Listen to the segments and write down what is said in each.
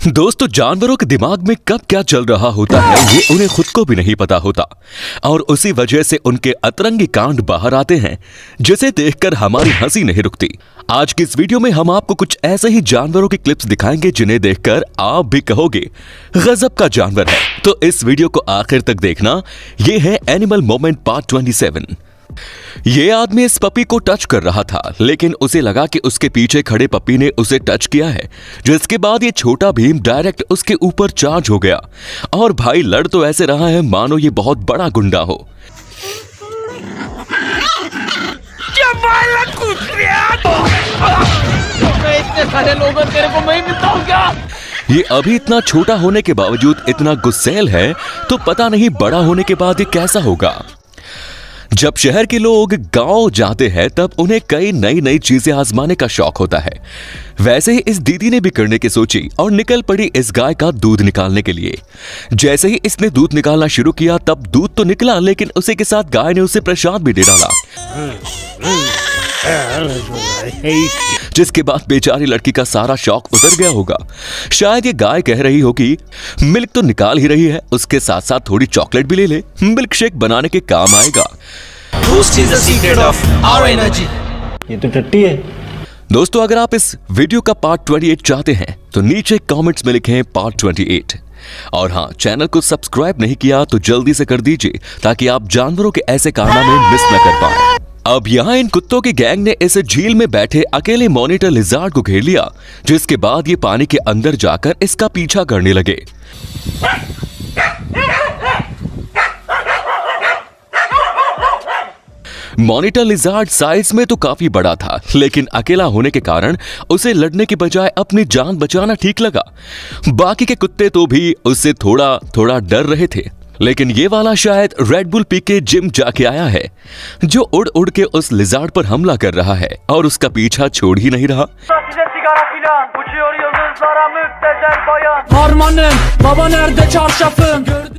दोस्तों, जानवरों के दिमाग में कब क्या चल रहा होता है ये उन्हें खुद को भी नहीं पता होता और उसी वजह से उनके अतरंगी कांड बाहर आते हैं जिसे देखकर हमारी हंसी नहीं रुकती। आज की इस वीडियो में हम आपको कुछ ऐसे ही जानवरों की क्लिप्स दिखाएंगे जिन्हें देखकर आप भी कहोगे गजब का जानवर है। तो इस वीडियो को आखिर तक देखना। ये है एनिमल मोमेंट पार्ट 27। ये आदमी इस पपी को टच कर रहा था, लेकिन उसे लगा कि उसके पीछे खड़े पपी ने उसे टच किया है, जिसके बाद ये छोटा भीम डायरेक्ट उसके ऊपर चार्ज हो गया। और भाई लड़ तो ऐसे रहा है मानो ये बहुत बड़ा गुंडा हो। इतने सारे लोग तेरे को मैं मिलता हूँ क्या? ये अभी इतना छोटा होने के बावजूद इतना गुस्सैल है, तो पता नहीं बड़ा होने के बाद ये कैसा होगा। जब शहर के लोग गांव जाते हैं तब उन्हें कई नई नई चीजें आजमाने का शौक होता है। वैसे ही इस दीदी ने भी करने की सोची और निकल पड़ी इस गाय का दूध निकालने के लिए। जैसे ही इसने दूध निकालना शुरू किया तब दूध तो निकला, लेकिन उसी के साथ गाय ने उसे प्रसाद भी दे डाला, जिसके बाद बेचारी लड़की का सारा शौक उतर गया होगा। शायद ये गाय कह रही होगी मिल्क तो निकाल ही रही है, उसके साथ साथ थोड़ी चॉकलेट भी ले ले, मिल्क शेक बनाने के काम आएगा। Boost is the secret of our energy. ये तो टट्टी है। दोस्तों, अगर आप इस वीडियो का पार्ट 28 चाहते हैं तो नीचे कमेंट्स में लिखें पार्ट 28। और हाँ, चैनल को सब्सक्राइब नहीं किया तो जल्दी से कर दीजिए ताकि आप जानवरों के ऐसे कारनामे मिस न कर पाए। अब यहाँ इन कुत्तों की गैंग ने इस झील में बैठे अकेले मॉनिटर लिजार्ड को घेर लिया, जिसके बाद ये पानी के अंदर जाकर इसका पीछा करने लगे। मॉनिटर लिजार्ड साइज में तो काफी बड़ा था, लेकिन अकेला होने के कारण उसे लड़ने की बजाय अपनी जान बचाना ठीक लगा। बाकी के कुत्ते तो भी उससे थोड़ा थोड़ा डर रहे थे, लेकिन ये वाला शायद रेड बुल पी के जिम जाके आया है, जो उड़ उड़ के उस लिजार्ड पर हमला कर रहा है और उसका पीछा छोड़ ही नहीं रहा।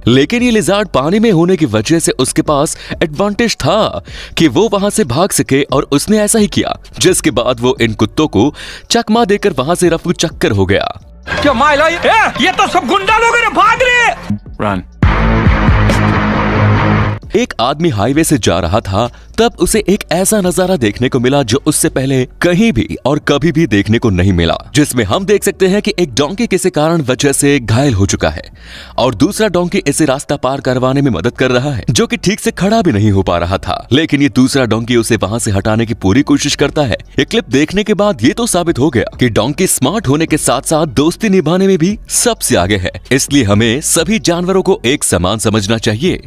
लेकिन ये लिजार्ड पानी में होने की वजह से उसके पास एडवांटेज था कि वो वहां से भाग सके, और उसने ऐसा ही किया, जिसके बाद वो इन कुत्तों को चकमा देकर वहां से रफू चक्कर हो गया। क्या माइला ये तो सब गुंडा लोग हैं, भाग रहे। रन। एक आदमी हाईवे से जा रहा था, तब उसे एक ऐसा नजारा देखने को मिला जो उससे पहले कहीं भी और कभी भी देखने को नहीं मिला, जिसमें हम देख सकते हैं कि एक डोंकी किसी कारण वजह से घायल हो चुका है और दूसरा डोंकी इसे रास्ता पार करवाने में मदद कर रहा है, जो कि ठीक से खड़ा भी नहीं हो पा रहा था। लेकिन ये दूसरा डोंकी उसे वहां से हटाने की पूरी कोशिश करता है। ये क्लिप देखने के बाद ये तो साबित हो गया कि डोंकी स्मार्ट होने के साथ साथ दोस्ती निभाने में भी सबसे आगे है। इसलिए हमें सभी जानवरों को एक समान समझना चाहिए।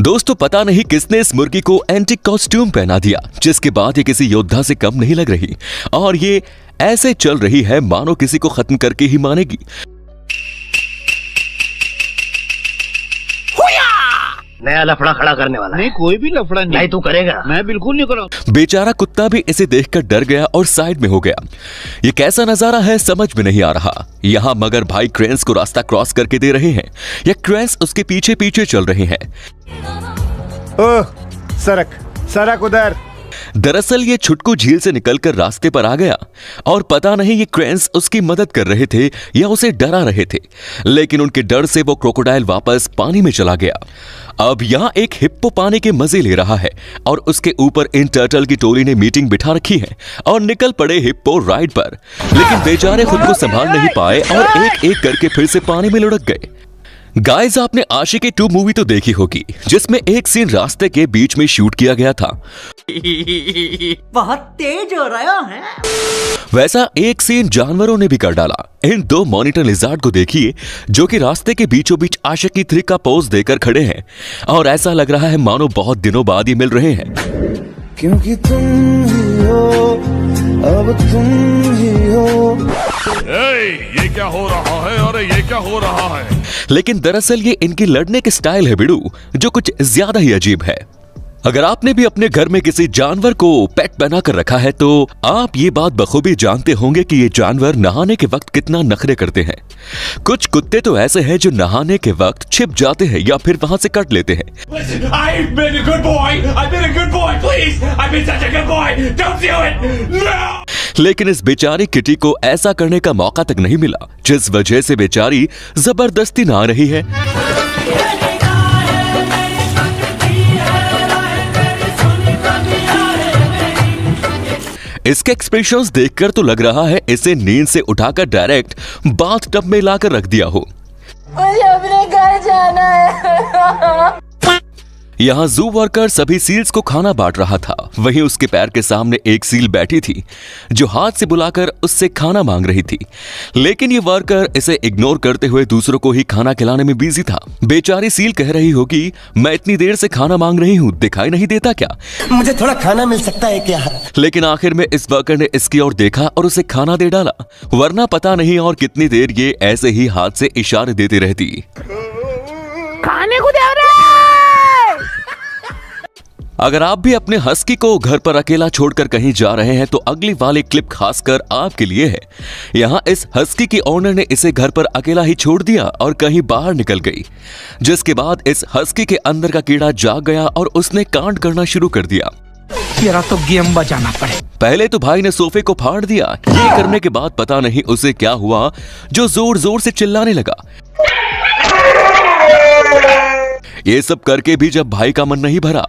दोस्तों, पता नहीं किसने इस मुर्गी को एंटीक कॉस्ट्यूम पहना दिया, जिसके बाद ये किसी योद्धा से कम नहीं लग रही और ये ऐसे चल रही है मानो किसी को खत्म करके ही मानेगी। नया लफड़ा खड़ा करने वाला नहीं, कोई भी लफड़ा नहीं। नहीं तू करेगा? मैं बिल्कुल नहीं करूँगा। बेचारा कुत्ता भी इसे देखकर डर गया और साइड में हो गया। ये कैसा नजारा है समझ में नहीं आ रहा। यहाँ मगर भाई क्रेंस को रास्ता क्रॉस करके दे रहे हैं या क्रेंस उसके पीछे पीछे चल रहे हैं। ओह, सरक सरक उधर। दरअसल ये छुटकू झील से निकलकर रास्ते पर आ गया और पता नहीं ये क्रेंस उसकी मदद कर रहे थे या उसे डरा रहे थे, लेकिन उनके डर से वो क्रोकोडाइल वापस पानी में चला गया। अब यहाँ एक हिप्पो पानी के मजे ले रहा है और उसके ऊपर इन टर्टल की टोली ने मीटिंग बिठा रखी है और निकल पड़े हिप्पो राइड पर, लेकिन बेचारे खुद को संभाल नहीं पाए और एक एक करके फिर से पानी में लुढ़क गए। गाइस, आपने आशिकी 2 मूवी तो देखी होगी, जिसमें एक सीन रास्ते के बीच में शूट किया गया था। बहुत तेज हो रहा है। वैसा एक सीन जानवरों ने भी कर डाला। इन 2 मॉनिटर लिजार्ड को देखिए, जो कि रास्ते के बीचों बीच आशिकी 3 का पोज देकर खड़े हैं और ऐसा लग रहा है मानो बहुत दिनों बाद ही मिल रहे हैं। क्योंकि तुम ही हो, अब तुम ही हो। ये क्या हो रहा है? अरे ये क्या हो रहा है? लेकिन दरअसल ये इनकी लड़ने की स्टाइल है बिड़ू, जो कुछ ज्यादा ही अजीब है। अगर आपने भी अपने घर में किसी जानवर को पेट बना कर रखा है तो आप ये बात बखूबी जानते होंगे कि ये जानवर नहाने के वक्त कितना नखरे करते हैं। कुछ कुत्ते तो ऐसे हैं जो नहाने के वक्त छिप जाते हैं या फिर वहां से कट लेते हैं। me such a good boy. Don't do it. No. लेकिन इस बेचारी किटी को ऐसा करने का मौका तक नहीं मिला, जिस वजह से बेचारी जबरदस्ती नहा रही है। इसके एक्सप्रेशंस देखकर तो लग रहा है इसे नींद से उठाकर डायरेक्ट बाथ टब में लाकर रख दिया हो। मुझे अपने घर जाना है। यहाँ जू वर्कर सभी सील्स को खाना बांट रहा था। वहीं उसके पैर के सामने एक सील बैठी थी जो हाथ से बुलाकर उससे खाना मांग रही थी, लेकिन ये वर्कर इसे इग्नोर करते हुए दूसरों को ही खाना खिलाने में बिजी था। बेचारी सील कह रही होगी, मैं इतनी देर से खाना मांग रही हूँ, दिखाई नहीं देता क्या? मुझे थोड़ा खाना मिल सकता है क्या? लेकिन आखिर में इस वर्कर ने इसकी ओर देखा और उसे खाना दे डाला, वरना पता नहीं और कितनी देर ये ऐसे ही हाथ से इशारे देती रहती। खाने को दे रहा। अगर आप भी अपने हस्की को घर पर अकेला छोड़कर कहीं जा रहे हैं तो अगली वाली क्लिप खासकर आपके लिए है। यहाँ इस हस्की की ओनर ने इसे घर पर अकेला ही छोड़ दिया और कहीं बाहर निकल गई, जिसके बाद इस हस्की के अंदर का कीड़ा जाग गया और उसने कांड करना शुरू कर दिया। तेरा तो गेम बजाना पड़े। पहले तो भाई ने सोफे को फाड़ दिया। ये करने के बाद पता नहीं उसे क्या हुआ जो जोर जोर से चिल्लाने लगा। ये सब करके भी जब भाई का मन नहीं भरा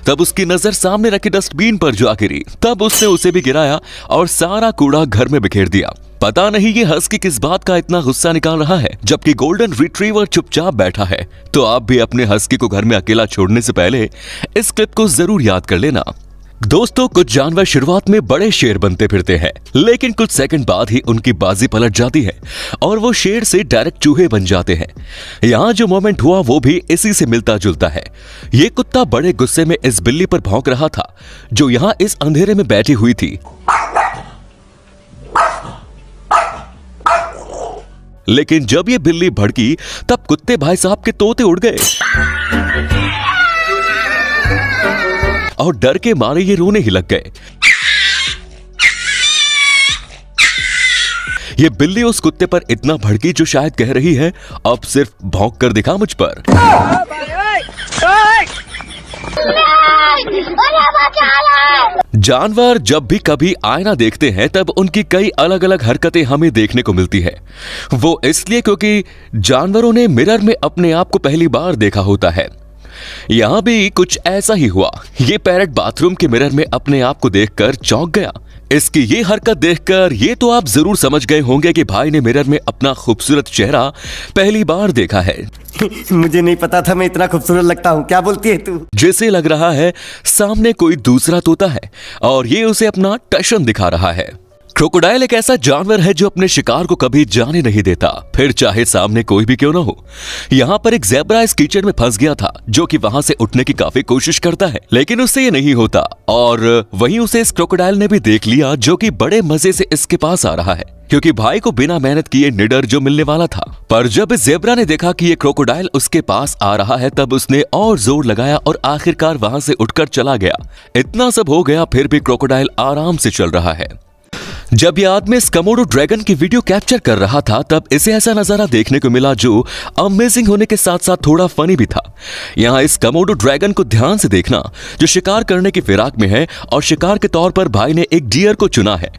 तब उसकी नजर सामने रखे डस्टबिन पर जा गिरी। तब उसने उसे भी गिराया और सारा कूड़ा घर में बिखेर दिया। पता नहीं ये हस्की किस बात का इतना गुस्सा निकाल रहा है जबकि गोल्डन रिट्रीवर चुपचाप बैठा है। तो आप भी अपने हस्की को घर में अकेला छोड़ने से पहले इस क्लिप को जरूर याद कर लेना। दोस्तों, कुछ जानवर शुरुआत में बड़े शेर बनते फिरते हैं, लेकिन कुछ सेकंड बाद ही उनकी बाजी पलट जाती है और वो शेर से डायरेक्ट चूहे बन जाते हैं। यहाँ जो मोमेंट हुआ वो भी इसी से मिलता जुलता है। ये कुत्ता बड़े गुस्से में इस बिल्ली पर भौंक रहा था जो यहाँ इस अंधेरे में बैठी हुई थी, लेकिन जब ये बिल्ली भड़की तब कुत्ते भाई साहब के तोते उड़ गए और डर के मारे ये रोने ही लग गए। ये बिल्ली उस कुत्ते पर इतना भड़की जो शायद कह रही है, अब सिर्फ भौंक कर दिखा मुझ पर। जानवर जब भी कभी आईना देखते हैं तब उनकी कई अलग अलग हरकतें हमें देखने को मिलती है। वो इसलिए क्योंकि जानवरों ने मिरर में अपने आप को पहली बार देखा होता है। यहाँ भी कुछ ऐसा ही हुआ। ये पैरट बाथरूम के मिरर में अपने आप को देखकर चौंक गया। इसकी ये हरकत देखकर ये तो आप जरूर समझ गए होंगे कि भाई ने मिरर में अपना खूबसूरत चेहरा पहली बार देखा है। मुझे नहीं पता था मैं इतना खूबसूरत लगता हूँ। क्या बोलती है तू? जैसे लग रहा है सामने कोई दूसरा तोता है और ये उसे अपना टशन दिखा रहा है। क्रोकोडाइल एक ऐसा जानवर है जो अपने शिकार को कभी जाने नहीं देता, फिर चाहे सामने कोई भी क्यों ना हो। यहाँ पर एक ज़ेब्रा इस कीचड़ में फंस गया था जो कि वहां से उठने की काफी कोशिश करता है, लेकिन उससे ये नहीं होता और वहीं उसे इस क्रोकोडाइल ने भी देख लिया जो कि बड़े मजे से इसके पास आ रहा है क्योंकि भाई को बिना मेहनत किए निडर जो मिलने वाला था। पर जब इस ज़ेब्रा ने देखा कि ये क्रोकोडाइल उसके पास आ रहा है तब उसने और जोर लगाया और आखिरकार वहां से उठकर चला गया। इतना सब हो गया फिर भी क्रोकोडाइल आराम से चल रहा है। जब ये आदमी इस कमोडो ड्रैगन की वीडियो कैप्चर कर रहा था तब इसे ऐसा नजारा देखने को मिला जो अमेजिंग होने के साथ साथ थोड़ा फनी भी था। यहाँ इस कमोडो ड्रैगन को ध्यान से देखना जो शिकार करने की फिराक में है और शिकार के तौर पर भाई ने एक डियर को चुना है,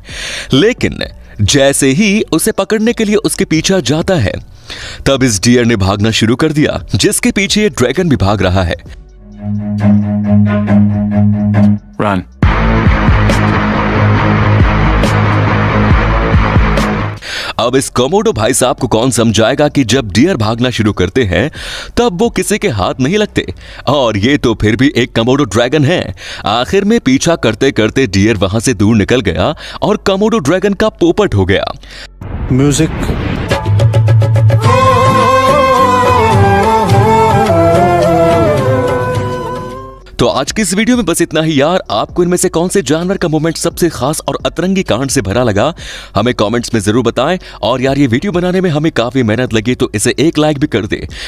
लेकिन जैसे ही उसे पकड़ने के लिए उसके पीछे जाता है तब इस डियर ने भागना शुरू कर दिया जिसके पीछे ये ड्रैगन भी भाग रहा है। Run. अब इस कोमोडो भाई साहब को कौन समझाएगा कि जब डियर भागना शुरू करते हैं तब वो किसी के हाथ नहीं लगते, और ये तो फिर भी एक कोमोडो ड्रैगन है। आखिर में पीछा करते करते डियर वहां से दूर निकल गया और कोमोडो ड्रैगन का पोपट हो गया। म्यूजिक। तो आज की इस वीडियो में बस इतना ही यार। आपको इनमें से कौन से जानवर का मोमेंट सबसे खास और अतरंगी कांड से भरा लगा हमें कमेंट्स में जरूर बताएं। और यार ये वीडियो बनाने में हमें काफी मेहनत लगी तो इसे एक लाइक भी कर दे।